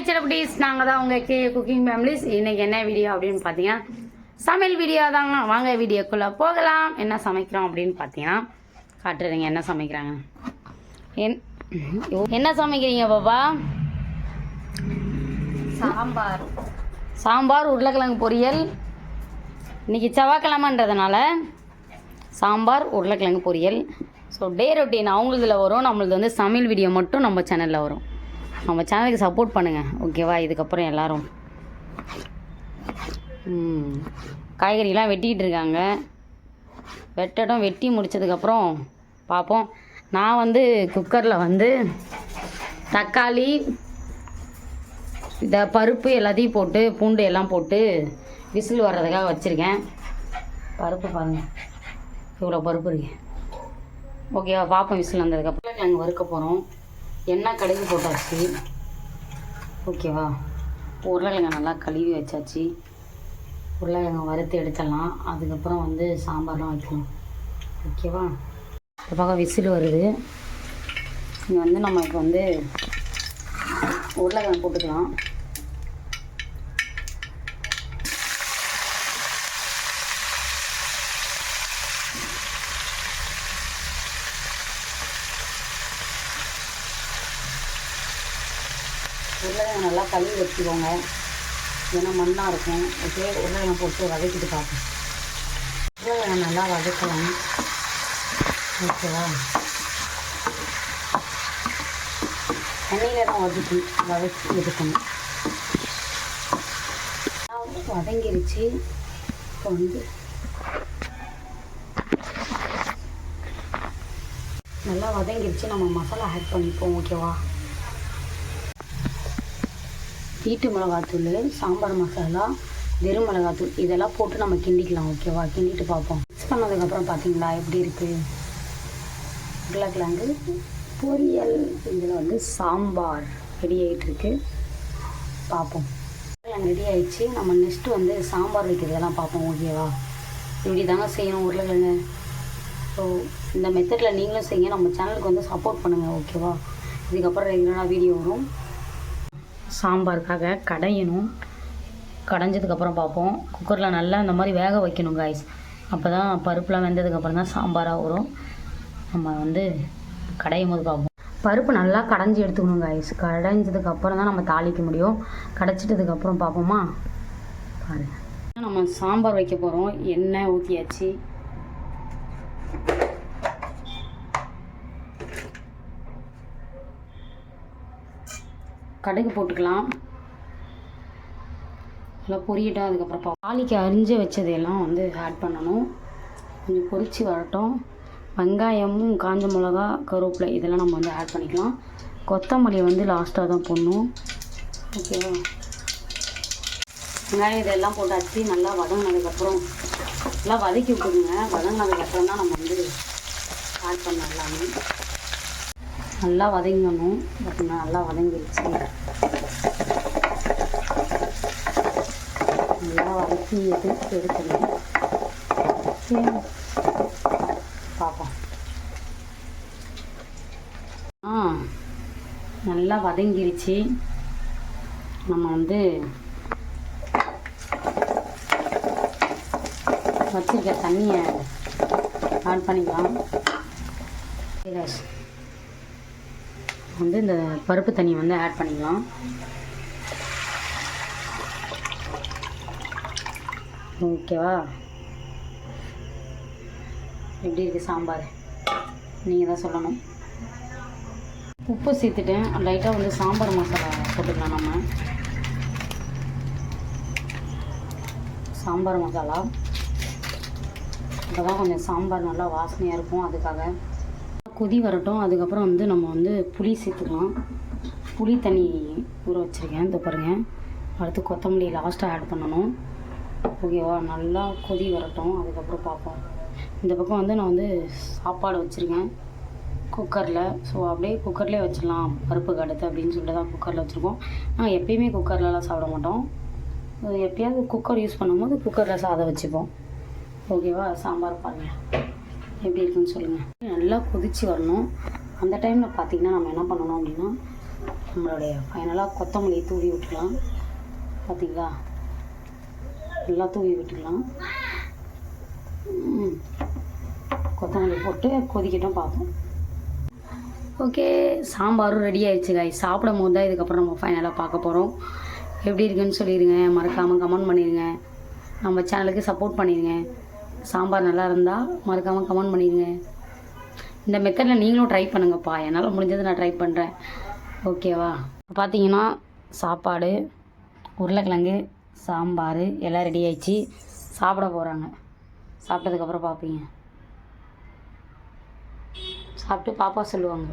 Celebrities நாங்கள் தான் உங்கள் குக்கிங் ஃபேமிலிஸ். இன்றைக்கி என்ன வீடியோ அப்படின்னு பார்த்தீங்கன்னா சமையல் வீடியோ தாங்க. வாங்க வீடியோக்குள்ளே போகலாம். என்ன சமைக்கிறோம் அப்படின்னு பார்த்தீங்கன்னா காட்டுறீங்க என்ன சமைக்கிறாங்க. என்ன சமைக்கிறீங்க பாப்பா? சாம்பார் உருளைக்கிழங்கு பொரியல். இன்றைக்கி செவ்வாய்க்கிழமைன்றதுனால சாம்பார் உருளைக்கிழங்கு பொரியல். ஸோ டே ரொட்டீன் அவங்களதில் வரும், நம்மளது வந்து சமையல் வீடியோ மட்டும் நம்ம சேனலில் வரும். நம்ம சேனலுக்கு சப்போர்ட் பண்ணுங்கள், ஓகேவா? இதுக்கப்புறம் எல்லோரும் காய்கறிலாம் வெட்டிக்கிட்டு இருக்காங்க. வெட்டி முடித்ததுக்கப்புறம் பார்ப்போம். நான் வந்து குக்கரில் வந்து தக்காளி இந்த பருப்பு எல்லாத்தையும் போட்டு பூண்டு எல்லாம் போட்டு விசில் வர்றதுக்காக வச்சுருக்கேன். பருப்பு பாருங்கள், இவ்வளோ பருப்பு இருக்கு, ஓகேவா? பார்ப்போம். விசில் வந்ததுக்கப்புறம் நாங்கள் வறுக்க போகிறோம். எண்ணெய் கடுகு போட்டாச்சு, ஓகேவா? உருளைக்கிழங்கு நல்லா கழுவி வச்சாச்சு. உருளைக்கிழங்கு வறுத்து எடுத்துடலாம். அதுக்கப்புறம் வந்து சாம்பார்லாம் வைக்கணும், ஓகேவா? இந்த பக்கம் விசில் வருது. இங்கே வந்து நம்ம இப்போ வந்து உருளைக்கிழங்கு போட்டுக்கலாம். உருளைக்கிழங்கு நல்லா கழுவி வச்சுக்கோங்க, ஏன்னா மண்ணாக இருக்கும். ஓகே, உருளைக்கிழங்கு போட்டு வதக்கிட்டு பார்ப்போம். உருளைக்கிழங்கு நல்லா வதக்கலாம், ஓகேவா? தண்ணியில் தான் வதக்கி எடுக்கணும். வதங்கிருச்சு. இப்போ வந்து நல்லா வதங்கிருச்சு. நம்ம மசாலா ஆட் பண்ணிப்போம், ஓகேவா? வீட்டு மிளகாத்தூள், சாம்பார் மசாலா, வெறும் மிளகாத்தூள் இதெல்லாம் போட்டு நம்ம கிண்டிக்கலாம், ஓகேவா? கிண்டிட்டு பார்ப்போம். மிக்ஸ் பண்ணதுக்கப்புறம் பார்த்தீங்களா எப்படி இருக்குது? உருளைக்கிழங்கு பொரியல். இதில் வந்து சாம்பார் ரெடி ஆகிட்டுருக்கு, பார்ப்போம். ரெடி ஆகிடுச்சு. நம்ம நெக்ஸ்ட்டு வந்து சாம்பார் வைக்கிறதெல்லாம் பார்ப்போம், ஓகேவா? இப்படி தாங்க செய்யணும் உருளைக்கிழங்கு. ஸோ இந்த மெத்தடில் நீங்களும் செய்யுங்க. நம்ம சேனலுக்கு வந்து சப்போர்ட் பண்ணுங்கள், ஓகேவா? இதுக்கப்புறம் ரெகுலராக வீடியோ வரும். சாம்பாருக்காக கடையணும். கடைஞ்சதுக்கப்புறம் பார்ப்போம். குக்கரில் நல்லா இந்த மாதிரி வேக வைக்கணும் காய்ஸ். அப்போ தான் பருப்புலாம் வெந்ததுக்கப்புறம் தான் சாம்பாராக வரும். நம்ம வந்து கடையும் போது பார்ப்போம். பருப்பு நல்லா கடைஞ்சி எடுத்துக்கணும் காய்ஸ். கடைஞ்சதுக்கப்புறம் தான் நம்ம தாளிக்க முடியும். கடைச்சிட்டதுக்கப்புறம் பார்ப்போமா? பாரு, நம்ம சாம்பார் வைக்க போகிறோம். எண்ணெய் ஊற்றியாச்சு. கடுகு போட்டுக்கலாம். நல்லா பொரியட்டும். அதுக்கப்புறம் தாளிக்கு அரிஞ்சு வச்சதையெல்லாம் வந்து ஆட் பண்ணணும். கொஞ்சம் பொரிச்சு வரட்டும். வெங்காயமும் காஞ்ச மிளகா, கருவேப்பிலை இதெல்லாம் நம்ம வந்து ஆட் பண்ணிக்கலாம். கொத்தமல்லியை வந்து லாஸ்ட்டாக தான் போடணும், ஓகேவா? வெங்காயம் இதெல்லாம் போட்டாச்சு. நல்லா வதங்கினதுக்கப்புறம் நல்லா வதக்கி விட்டுருங்க. வதங்கினதுக்கப்புறம் தான் நம்ம வந்து ஆட் பண்ண எல்லாமே. நல்லா வதங்கணும். பார்த்தீங்கன்னா நல்லா வதங்கிடுச்சு. நல்லா வதக்கி எடுக்கணும். பார்ப்போம். நல்லா வதங்கிடுச்சு. நம்ம வந்து வச்சிருக்க தண்ணியை ஆட் பண்ணிக்கலாம். வந்து இந்த பருப்பு தண்ணி வந்து ஆட் பண்ணிக்கலாம். ஓகேவா? எப்படி இருக்குது சாம்பார்? நீங்கள் தான் சொல்லணும். உப்பு சேர்த்துட்டேன். லைட்டாக வந்து சாம்பார் மசாலா போட்டுக்கலாம். நம்ம சாம்பார் மசாலா அப்போ தான் கொஞ்சம் சாம்பார் நல்லா வாசனையாக இருக்கும். அதுக்காக கொதி வரட்டும். அதுக்கப்புறம் வந்து நம்ம வந்து புளி சேர்த்துக்கலாம். புளி தண்ணி ஊற வச்சுருக்கேன், இந்த பாருங்கள். அடுத்து கொத்தமல்லி லாஸ்ட்டாக ஆட் பண்ணணும், ஓகேவா? நல்லா கொதி வரட்டும். அதுக்கப்புறம் பார்ப்போம். இந்த பக்கம் வந்து நான் வந்து சாப்பாடு வச்சுருக்கேன் குக்கரில். ஸோ அப்படியே குக்கர்லேயே வச்சிடலாம் பருப்புக்கு அடுத்து அப்படின்னு சொல்லிட்டு தான் குக்கரில் வச்சுருக்கோம். நாங்கள் எப்பயுமே குக்கர்லலாம் சாப்பிட மாட்டோம். எப்பயாவது குக்கர் யூஸ் பண்ணும்போது குக்கரில் சாதம் வச்சுப்போம், ஓகேவா? சாம்பார் பாருங்கள் எப்படி இருக்குன்னு சொல்லுங்கள். நல்லா கொதித்து வரணும். அந்த டைமில் பார்த்திங்கன்னா நம்ம என்ன பண்ணணும் அப்படின்னா நம்மளுடைய ஃபைனலாக கொத்தமல்லி தூவி விட்டுக்கலாம். பார்த்தீங்களா, நல்லா தூவி விட்டுக்கலாம். கொத்தமல்லி போட்டு கொதிக்கட்டும், பார்ப்போம். ஓகே, சாம்பாரும் ரெடி ஆயிடுச்சு காய். சாப்பிடும் போது தான் இதுக்கப்புறம் நம்ம ஃபைனலாக பார்க்க போகிறோம். எப்படி இருக்குன்னு சொல்லிடுங்க, மறக்காமல் கமெண்ட் பண்ணிடுங்க. நம்ம சேனலுக்கு சப்போர்ட் பண்ணிடுங்க. சாம்பார் நல்லா இருந்தால் மறக்காமல் கமெண்ட் பண்ணிடுங்க. இந்த மெத்தடில் நீங்களும் ட்ரை பண்ணுங்கப்பா. என்னால் முடிஞ்சது நான் ட்ரை பண்ணுறேன். ஓகேவா? பார்த்தீங்கன்னா சாப்பாடு, உருளைக்கிழங்கு, சாம்பார் எல்லாம் ரெடி ஆயிடுச்சு. சாப்பிட போகிறாங்க. சாப்பிட்டதுக்கப்புறம் பார்ப்பீங்க. சாப்பிட்டு பாப்பா சொல்லுவாங்க.